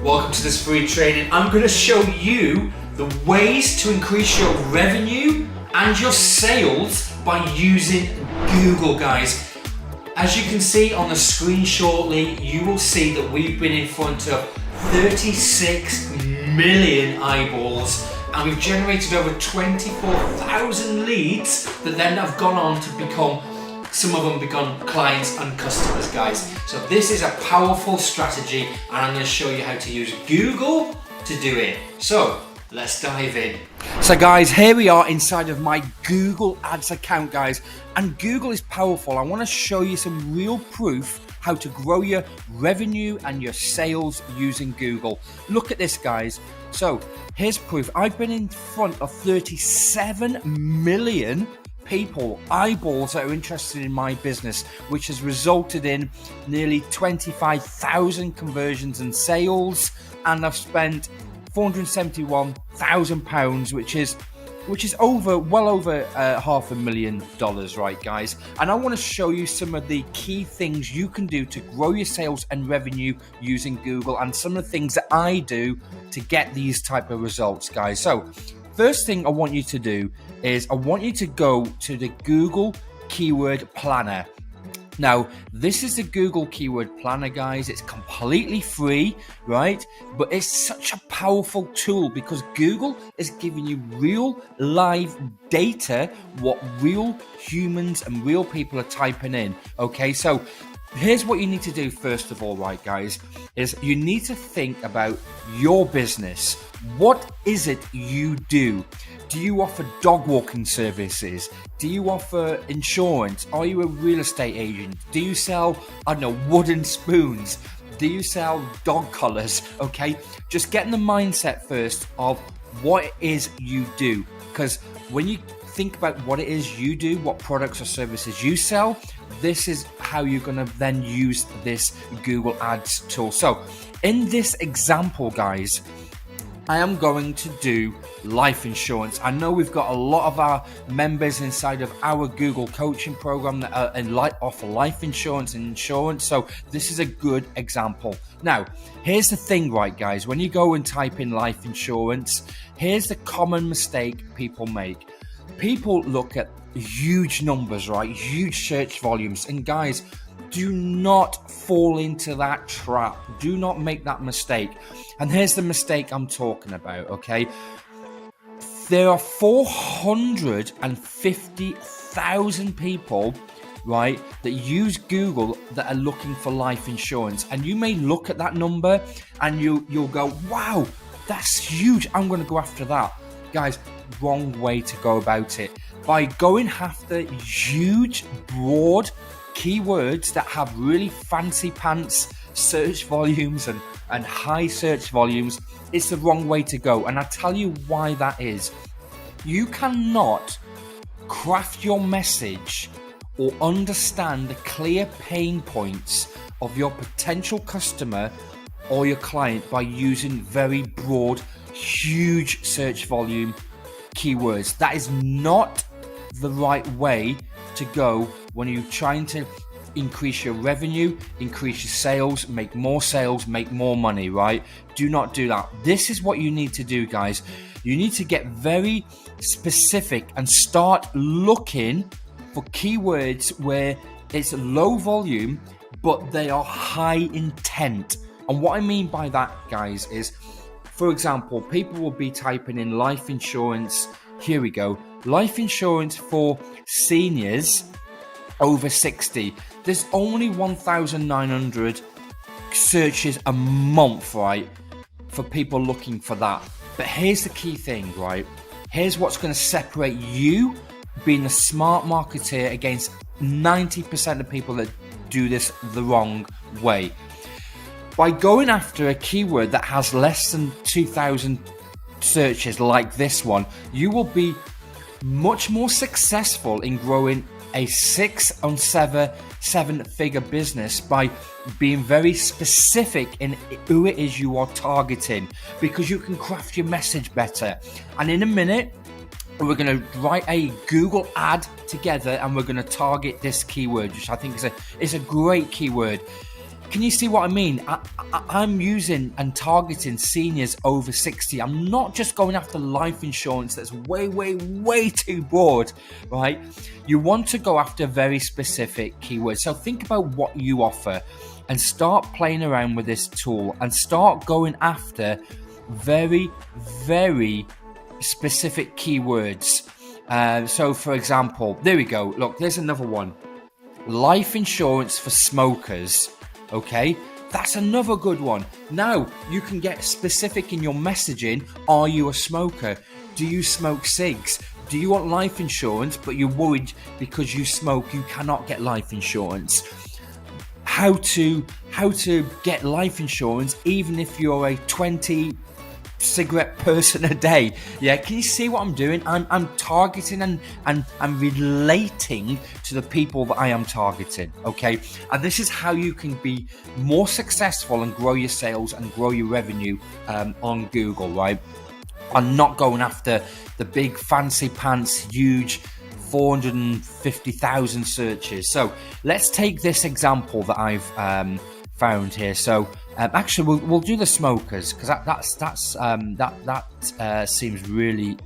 Welcome to this free training. I'm going to show you the ways to increase your revenue and your sales by using Google, guys. As you can see on the screen shortly, you will see that we've been in front of 36 million eyeballs and we've generated over 24,000 leads that then have gone on to become, some of them become clients and customers, guys. So this is a powerful strategy and I'm going to show you how to use Google to do it. So let's dive in. So guys, here we are inside of my Google Ads account, guys, and Google is powerful. I want to show you some real proof how to grow your revenue and your sales using Google. Look at this, guys. So here's proof. I've been in front of 37 million people, eyeballs that are interested in my business, which has resulted in nearly 25,000 conversions and sales, and I've spent £471,000, which is well over $500,000, right, guys? And I want to show you some of the key things you can do to grow your sales and revenue using Google, and some of the things that I do to get these type of results, guys. So first thing I want you to do is I want you to go to the Google Keyword Planner. Now, this is the Google Keyword Planner, guys. It's completely free, right? But it's such a powerful tool because Google is giving you real live data, what real humans and real people are typing in, okay? So here's what you need to do first of all, right, guys, is you need to think about your business. What is it you do? Do you offer dog walking services? Do you offer insurance? Are you a real estate agent? Do you sell, I don't know, wooden spoons? Do you sell dog collars? Okay, just get in the mindset first of what it is you do. Because when you think about what it is you do, what products or services you sell, this is how you're going to then use this Google Ads tool. So in this example, guys, I am going to do life insurance. I know we've got a lot of our members inside of our Google coaching program that offer life insurance and insurance. So this is a good example. Now, here's the thing, right, guys, when you go and type in life insurance, here's the common mistake people make. People look at huge numbers, right? Huge search volumes. And guys, do not fall into that trap. Do not make that mistake. And here's the mistake I'm talking about, okay? There are 450,000 people, right, that use Google that are looking for life insurance. And you may look at that number and you'll go, wow, that's huge. I'm going to go after that. Guys, wrong way to go about it. By going after huge, broad keywords that have really fancy pants search volumes and high search volumes, it's the wrong way to go. And I tell you why that is. You cannot craft your message or understand the clear pain points of your potential customer or your client by using very broad, huge search volume keywords. That is not the right way to go when you're trying to increase your revenue, increase your sales, make more money, right? Do not do that. This is what you need to do, guys. You need to get very specific and start looking for keywords where it's low volume, but they are high intent. And what I mean by that, guys, is, for example, people will be typing in life insurance. Here we go. Life insurance for seniors over 60. There's only 1,900 searches a month, right, for people looking for that. But here's the key thing, right? Here's what's going to separate you being a smart marketer against 90% of people that do this the wrong way. By going after a keyword that has less than 2,000 searches like this one, you will be much more successful in growing a 6 or 7 figure business by being very specific in who it is you are targeting, because you can craft your message better. And in a minute, we're going to write a Google ad together and we're going to target this keyword, which I think is a great keyword. Can you see what I mean? I'm using and targeting seniors over 60. I'm not just going after life insurance that's way, way, way too broad, right? You want to go after very specific keywords. So think about what you offer and start playing around with this tool and start going after very, very specific keywords. So for example, there we go. Look, there's another one. Life insurance for smokers. Okay, that's another good one. Now you can get specific in your messaging. Are you a smoker? Do you smoke cigs? Do you want life insurance, but you're worried because you smoke, you cannot get life insurance? How to get life insurance even if you're a 20 cigarette person a day. Yeah, can you see what I'm doing? I'm targeting and I'm relating to the people that I am targeting. Okay, and this is how you can be more successful and grow your sales and grow your revenue on Google, right? I'm not going after the big fancy pants huge 450,000 searches. So let's take this example that I've found here. So actually we'll do the smokers, because that seems really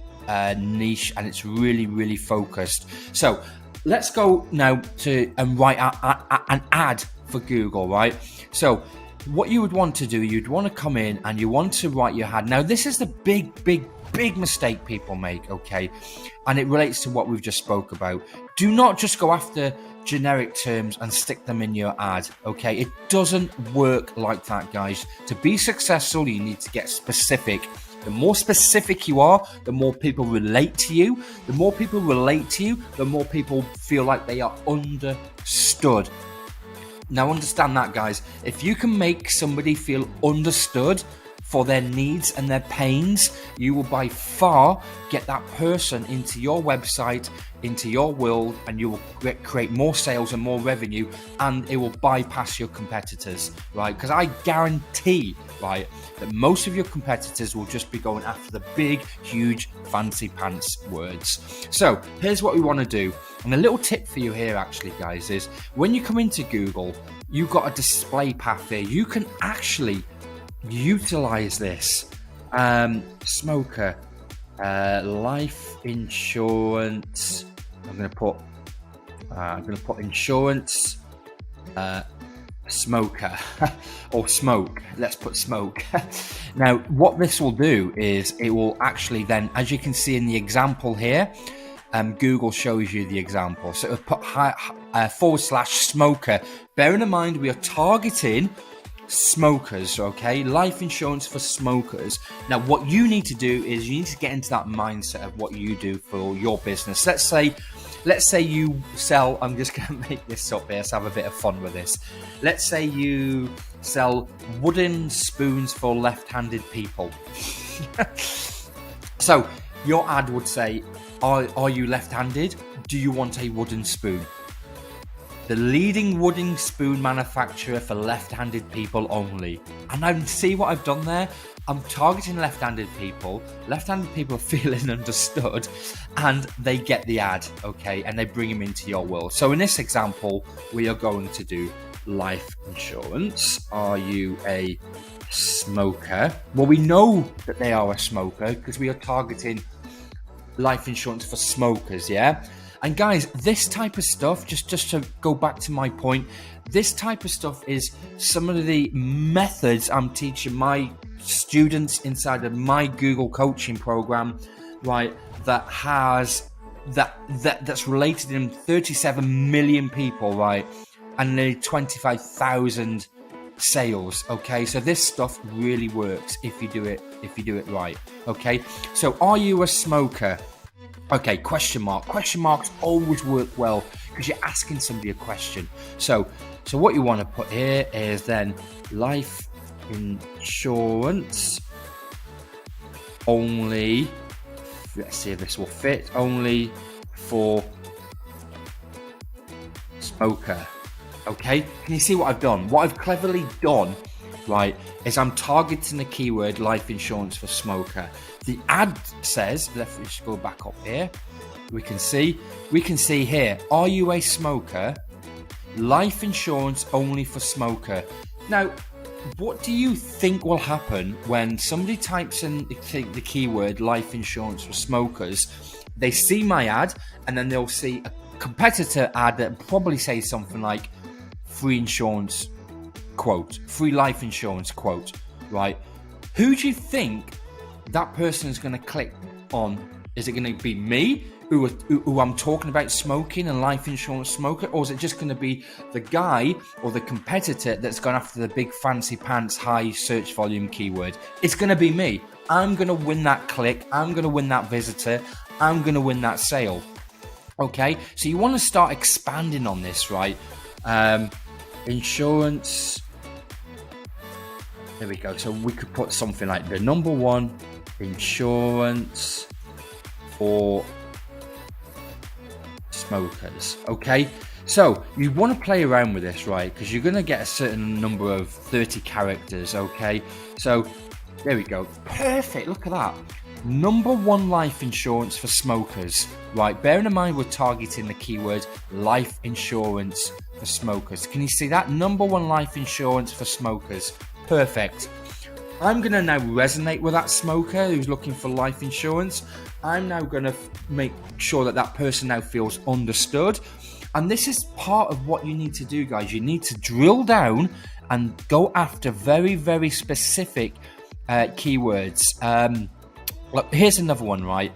niche and it's really focused. So let's go now to and write an ad for Google, right? So what you would want to do, you'd want to come in and you want to write your ad. Now this is the big mistake people make, okay? And it relates to what we've just spoke about. Do not just go after generic terms and stick them in your ad, okay? It doesn't work like that, guys. To be successful, you need to get specific. The more specific you are, the more people relate to you. The more people relate to you, the more people feel like they are understood. Now understand that, guys. If you can make somebody feel understood for their needs and their pains, you will by far get that person into your website, into your world, and you will create more sales and more revenue, and it will bypass your competitors, right? Because I guarantee, right, that most of your competitors will just be going after the big, huge, fancy pants words. So here's what we want to do. And a little tip for you here, actually, guys, is when you come into Google, you've got a display path here. You can actually utilize this. Smoker, life insurance. I'm going to put insurance, smoker or smoke. Let's put smoke. Now, what this will do is it will actually then, as you can see in the example here, Google shows you the example. So it'll put / smoker. Bearing in mind, we are targeting smokers, okay? Life insurance for smokers. Now, what you need to do is you need to get into that mindset of what you do for your business. Let's say you sell, I'm just going to make this up here, let's have a bit of fun with this. Let's say you sell wooden spoons for left-handed people. So your ad would say, are you left-handed? Do you want a wooden spoon? The leading wooden spoon manufacturer for left-handed people only. And I see what I've done there. I'm targeting left-handed people. Left-handed people are feeling understood, and they get the ad, okay? And they bring them into your world. So in this example, we are going to do life insurance. Are you a smoker? Well, we know that they are a smoker because we are targeting life insurance for smokers, yeah? And guys, this type of stuff, just to go back to my point, this type of stuff is some of the methods I'm teaching my students inside of my Google coaching program, right? That's related in 37 million people, right? And nearly 25,000 sales. Okay, so this stuff really works if you do it right. Okay, so are you a smoker? Okay, question mark. Question marks always work well because you're asking somebody a question. So what you want to put here is then life insurance only. Let's see if this will fit. Only for smoker. Okay, can you see what I've done? What I've cleverly done, right, is I'm targeting the keyword life insurance for smoker. The ad says, let's just go back up here. We can see here, are you a smoker? Life insurance only for smoker. Now, what do you think will happen when somebody types in the keyword life insurance for smokers? They see my ad, and then they'll see a competitor ad that probably says something like free insurance quote, free life insurance quote, right? Who do you think that person is going to click on? Is it going to be me, who I'm talking about smoking and life insurance smoker, or is it just going to be the guy or the competitor that's gone after the big fancy pants high search volume keyword? It's going to be me. I'm going to win that click. I'm going to win that visitor. I'm going to win that sale. Okay, so you want to start expanding on this, right? Insurance. There we go. So we could put something like the number one insurance for smokers. Okay, so you want to play around with this, right? Because you're going to get a certain number of 30 characters. Okay, so there we go. Perfect. Look at that. Number one life insurance for smokers, right? Bearing in mind we're targeting the keyword life insurance for smokers. Can you see that? Number one life insurance for smokers. Perfect. I'm going to now resonate with that smoker who's looking for life insurance. I'm now going to make sure that that person now feels understood. And this is part of what you need to do, guys. You need to drill down and go after very, very specific keywords. Look, here's another one, right?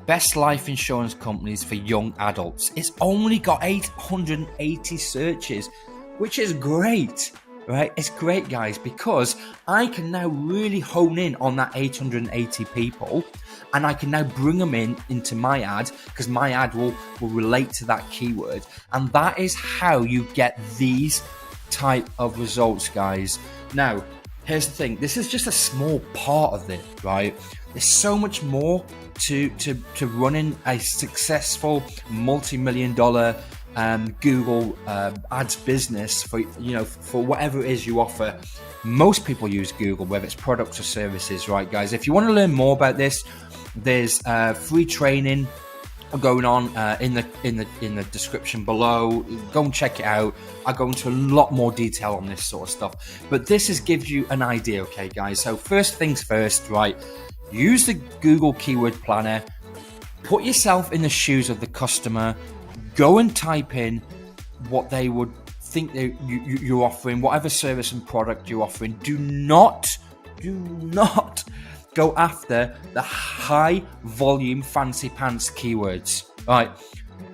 Best life insurance companies for young adults. It's only got 880 searches, which is great, right? It's great, guys, because I can now really hone in on that 880 people, and I can now bring them into my ad, because my ad will relate to that keyword. And that is how you get these type of results, guys. Now, here's the thing. This is just a small part of it, right? There's so much more to running a successful multi-million-dollar Google ads business for whatever it is you offer. Most people use Google, whether it's products or services, right, guys? If you want to learn more about this, there's free training going on in the description below. Go and check it out. I go into a lot more detail on this sort of stuff, but this gives you an idea, okay, guys? So first things first, right? Use the Google Keyword Planner. Put yourself in the shoes of the customer. Go and type in what they would think you're offering, whatever service and product you're offering. Do not go after the high volume fancy pants keywords. All right,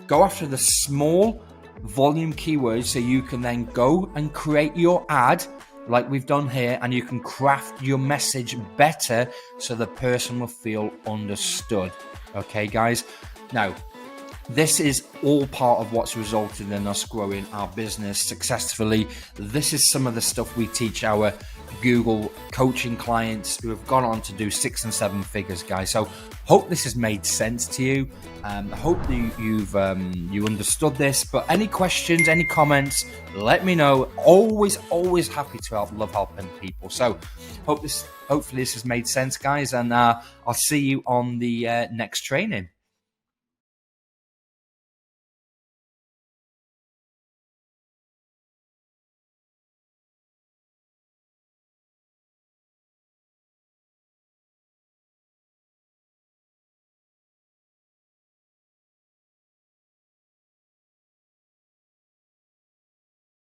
go after the small volume keywords so you can then go and create your ad like we've done here, and you can craft your message better so the person will feel understood. Okay, guys? Now, this is all part of what's resulted in us growing our business successfully. This is some of the stuff we teach our Google coaching clients who have gone on to do 6 and 7 figures, guys. So hope this has made sense to you. I hope you've understood this. But any questions, any comments, let me know. Always happy to help. Love helping people. So hopefully this has made sense, guys. And I'll see you on the next training.